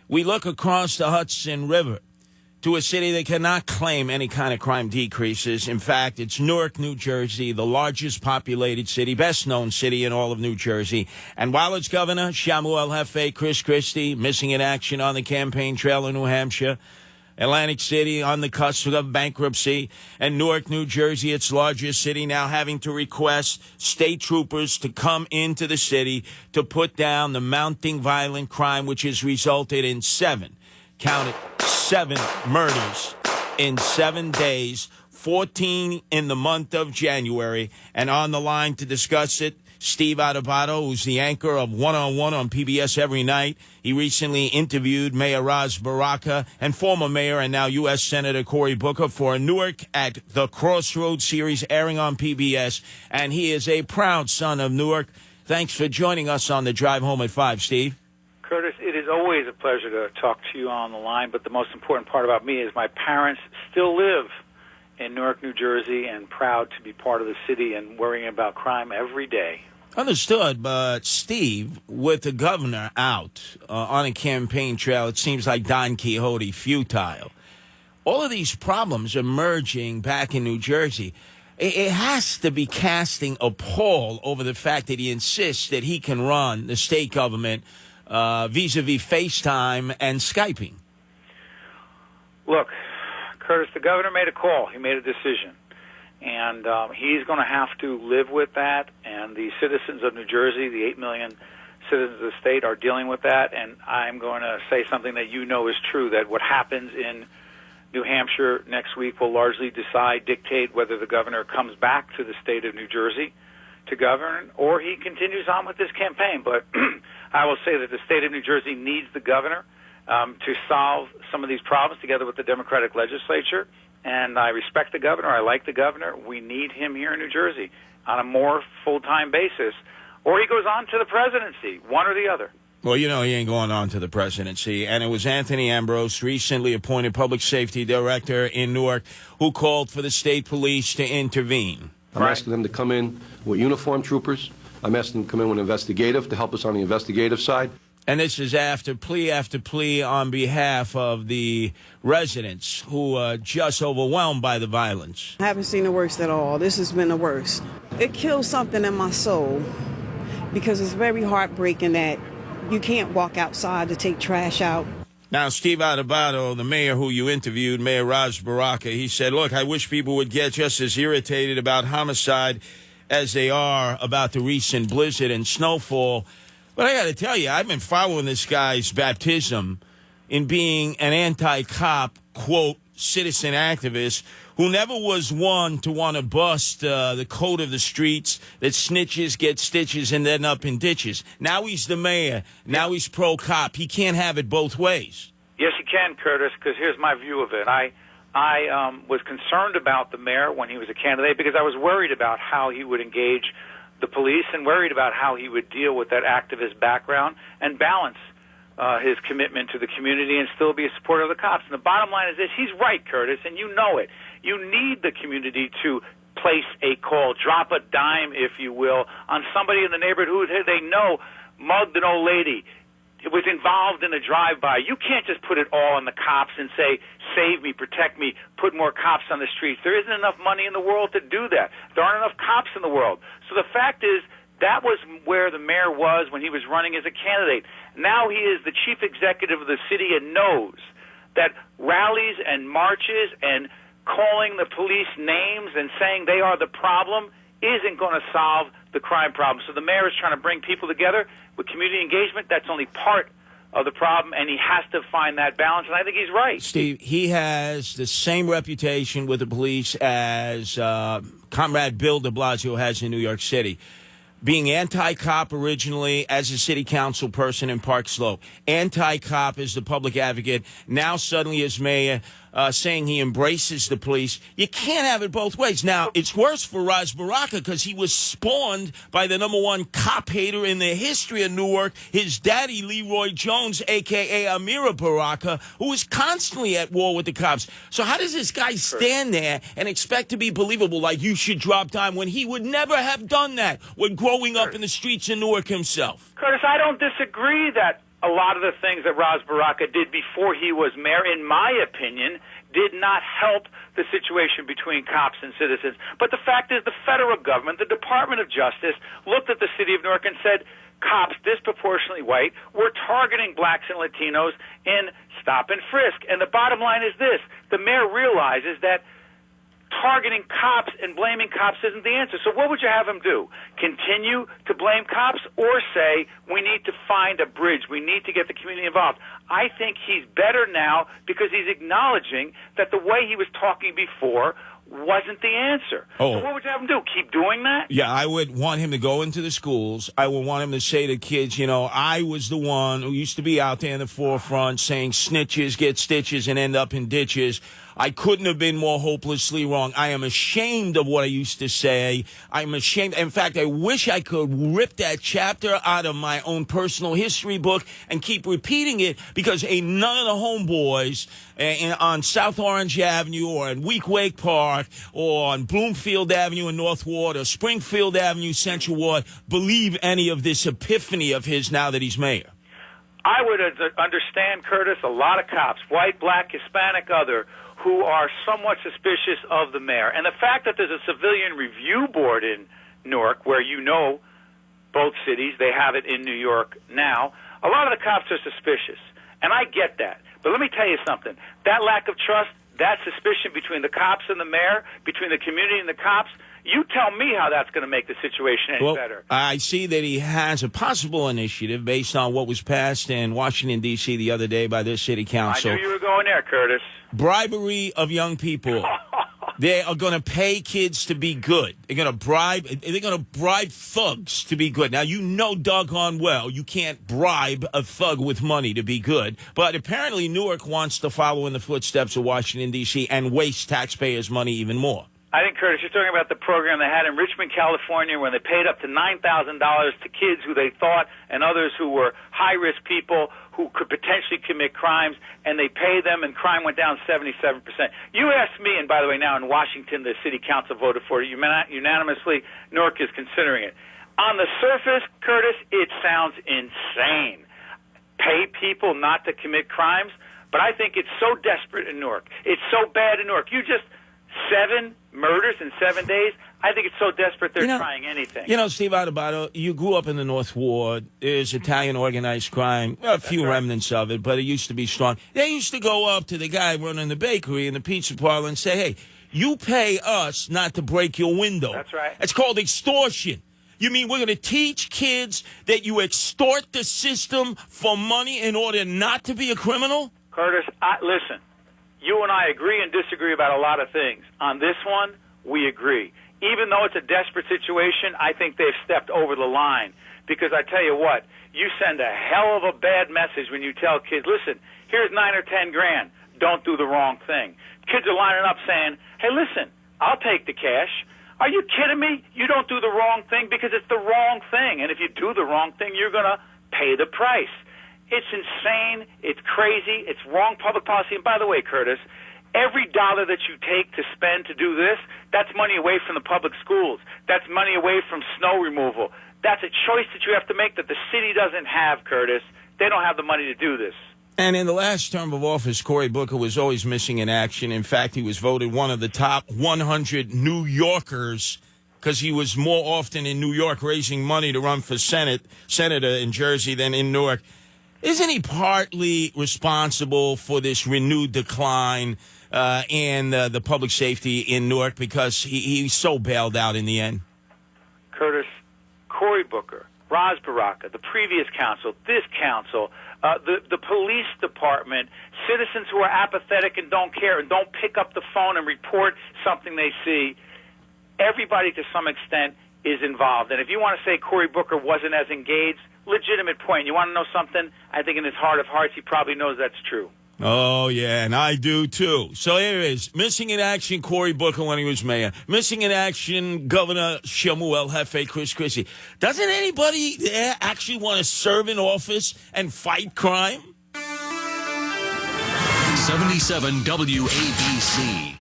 We look across the Hudson River to a city that cannot claim any kind of crime decreases. In fact, it's Newark, New Jersey, the largest populated city, best-known city in all of New Jersey. And while its governor, Shamuel Hefe, Chris Christie, missing in action on the campaign trail in New Hampshire, Atlantic City on the cusp of bankruptcy, and Newark, New Jersey, its largest city, now having to request state troopers to come into the city to put down the mounting violent crime, which has resulted in seven murders in 7 days, 14 in the month of January. And on the line to discuss it, Sliwa and Adubato, who's the anchor of One-on-One on PBS every night. He recently interviewed Mayor Ras Baraka and former mayor and now U.S. Senator Cory Booker for a Newark at the Crossroads series airing on PBS. And he is a proud son of Newark. Thanks for joining us on the Drive Home at 5, Steve. Curtis, it is always a pleasure to talk to you on the line, but the most important part about me is my parents still live in Newark, New Jersey, and proud to be part of the city and worrying about crime every day. Understood, but Steve, with the governor out on a campaign trail, it seems like Don Quixote, futile. All of these problems emerging back in New Jersey, it has to be casting a pall over the fact that he insists that he can run the state government vis-a-vis FaceTime and Skyping. Look, Curtis, the governor made a call. He made a decision. And he's going to have to live with that. And the citizens of New Jersey, the 8 million citizens of the state, are dealing with that. And I'm going to say something that you know is true, that what happens in New Hampshire next week will largely dictate whether the governor comes back to the state of New Jersey to govern or he continues on with this campaign. But I will say that the state of New Jersey needs the governor to solve some of these problems together with the Democratic legislature. And I respect the governor. I like the governor. We need him here in New Jersey on a more full-time basis. Or he goes on to the presidency, one or the other. Well, you know he ain't going on to the presidency. And it was Anthony Ambrose, recently appointed public safety director in Newark, who called for the state police to intervene. I'm asking them to come in with uniformed troopers. I'm asking them to come in with investigative to help us on the investigative side. And this is after plea on behalf of the residents who are just overwhelmed by the violence. I haven't seen the worst at all. This has been the worst. It kills something in my soul because it's very heartbreaking that you can't walk outside to take trash out. Now, Sliwa and Adubato, the mayor who you interviewed, Mayor Ras Baraka, he said, look, I wish people would get just as irritated about homicide as they are about the recent blizzard and snowfall. But I got to tell you, I've been following this guy's baptism in being an anti-cop, quote, citizen activist who never was one to want to bust the code of the streets, that snitches get stitches and end up in ditches. Now he's the mayor. Now he's pro-cop. He can't have it both ways. Yes, he can, Curtis, because here's my view of it. I was concerned about the mayor when he was a candidate because I was worried about how he would engage the police and worried about how he would deal with that activist background and balance his commitment to the community and still be a supporter of the cops. And the bottom line is this, he's right, Curtis, and you know it. You need the community to place a call, drop a dime, if you will, on somebody in the neighborhood who they know mugged an old lady, was involved in a drive-by. You can't just put it all on the cops and say, save me, protect me, put more cops on the streets. There isn't enough money in the world to do that. There aren't enough cops in the world. So the fact is, that was where the mayor was when he was running as a candidate. Now he is the chief executive of the city and knows that rallies and marches and calling the police names and saying they are the problem isn't going to solve the crime problem. So the mayor is trying to bring people together with community engagement. That's only part of the problem, and he has to find that balance, and I think he's right. Steve, he has the same reputation with the police as Comrade Bill de Blasio has in New York City. Being anti-cop originally as a city council person in Park Slope, anti-cop as the public advocate, now suddenly as mayor, saying he embraces the police. You can't have it both ways. Now, it's worse for Ras Baraka because he was spawned by the number one cop hater in the history of Newark, his daddy, Leroy Jones, a.k.a. Amira Baraka, who was constantly at war with the cops. So how does this guy stand there and expect to be believable, like you should drop dime, when he would never have done that when growing up in the streets in Newark himself? Curtis, I don't disagree that a lot of the things that Ras Baraka did before he was mayor, in my opinion, did not help the situation between cops and citizens. But the fact is the federal government, the Department of Justice, looked at the city of Newark and said, cops disproportionately white were targeting blacks and Latinos in stop and frisk. And the bottom line is this. The mayor realizes that targeting cops and blaming cops isn't the answer. So what would you have him do? Continue to blame cops or say we need to find a bridge, we need to get the community involved? I think he's better now because he's acknowledging that the way he was talking before wasn't the answer. So what would you have him do? Keep doing that? Yeah, I would want him to go into the schools. I would want him to say to kids, I was the one who used to be out there in the forefront saying snitches get stitches and end up in ditches. I couldn't have been more hopelessly wrong. I am ashamed of what I used to say. I'm ashamed. In fact, I wish I could rip that chapter out of my own personal history book and keep repeating it because ain't none of the homeboys on South Orange Avenue or in Wake Park or on Bloomfield Avenue in North Ward or Springfield Avenue Central Ward believe any of this epiphany of his now that he's mayor. I would understand, Curtis, a lot of cops, white, black, Hispanic, other, who are somewhat suspicious of the mayor. And the fact that there's a civilian review board in Newark, where both cities, they have it in New York now, a lot of the cops are suspicious. And I get that. But let me tell you something. That lack of trust, that suspicion between the cops and the mayor, between the community and the cops, you tell me how that's going to make the situation any better. I see that he has a possible initiative based on what was passed in Washington, D.C. the other day by their city council. I knew you were going there, Curtis. Bribery of young people. They are going to pay kids to be good. They're going to bribe thugs to be good. Now, doggone well, you can't bribe a thug with money to be good. But apparently Newark wants to follow in the footsteps of Washington, D.C. and waste taxpayers' money even more. I think, Curtis, you're talking about the program they had in Richmond, California, when they paid up to $9,000 to kids who they thought and others who were high-risk people who could potentially commit crimes, and they paid them, and crime went down 77%. You asked me, and by the way, now in Washington, the city council voted for it unanimously. Newark is considering it. On the surface, Curtis, it sounds insane. Pay people not to commit crimes, but I think it's so desperate in Newark. It's so bad in Newark. 7 murders in 7 days. I think it's so desperate they're trying anything. Sliwa and Adubato, you grew up in the North Ward. There's Italian organized crime, a few remnants of it, but it used to be strong. They used to go up to the guy running the bakery and the pizza parlor and say, hey, you pay us not to break your window. That's right. It's called extortion. You mean we're going to teach kids that you extort the system for money in order not to be a criminal? Curtis, listen. You and I agree and disagree about a lot of things. On this one, we agree. Even though it's a desperate situation, I think they've stepped over the line. Because I tell you what, you send a hell of a bad message when you tell kids, listen, here's 9 or 10 grand. Don't do the wrong thing. Kids are lining up saying, hey, listen, I'll take the cash. Are you kidding me? You don't do the wrong thing because it's the wrong thing. And if you do the wrong thing, you're going to pay the price. It's insane. It's crazy. It's wrong public policy. And by the way, Curtis, every dollar that you take to spend to do this, that's money away from the public schools. That's money away from snow removal. That's a choice that you have to make that the city doesn't have, Curtis. They don't have the money to do this. And in the last term of office, Cory Booker was always missing in action. In fact, he was voted one of the top 100 New Yorkers because he was more often in New York raising money to run for senator in Jersey than in Newark. Isn't he partly responsible for this renewed decline in the public safety in Newark because he's so bailed out in the end? Curtis, Cory Booker, Ras Baraka, the previous council, this council, the police department, citizens who are apathetic and don't care and don't pick up the phone and report something they see, everybody to some extent is involved. And if you want to say Cory Booker wasn't as engaged, legitimate point. You want to know something? I think in his heart of hearts, he probably knows that's true. Oh, yeah, and I do, too. So here it is. Missing in action, Cory Booker when he was mayor. Missing in action, Governor Shemuel Hefe, Chris Christie. Doesn't anybody there actually want to serve in office and fight crime? 77 WABC.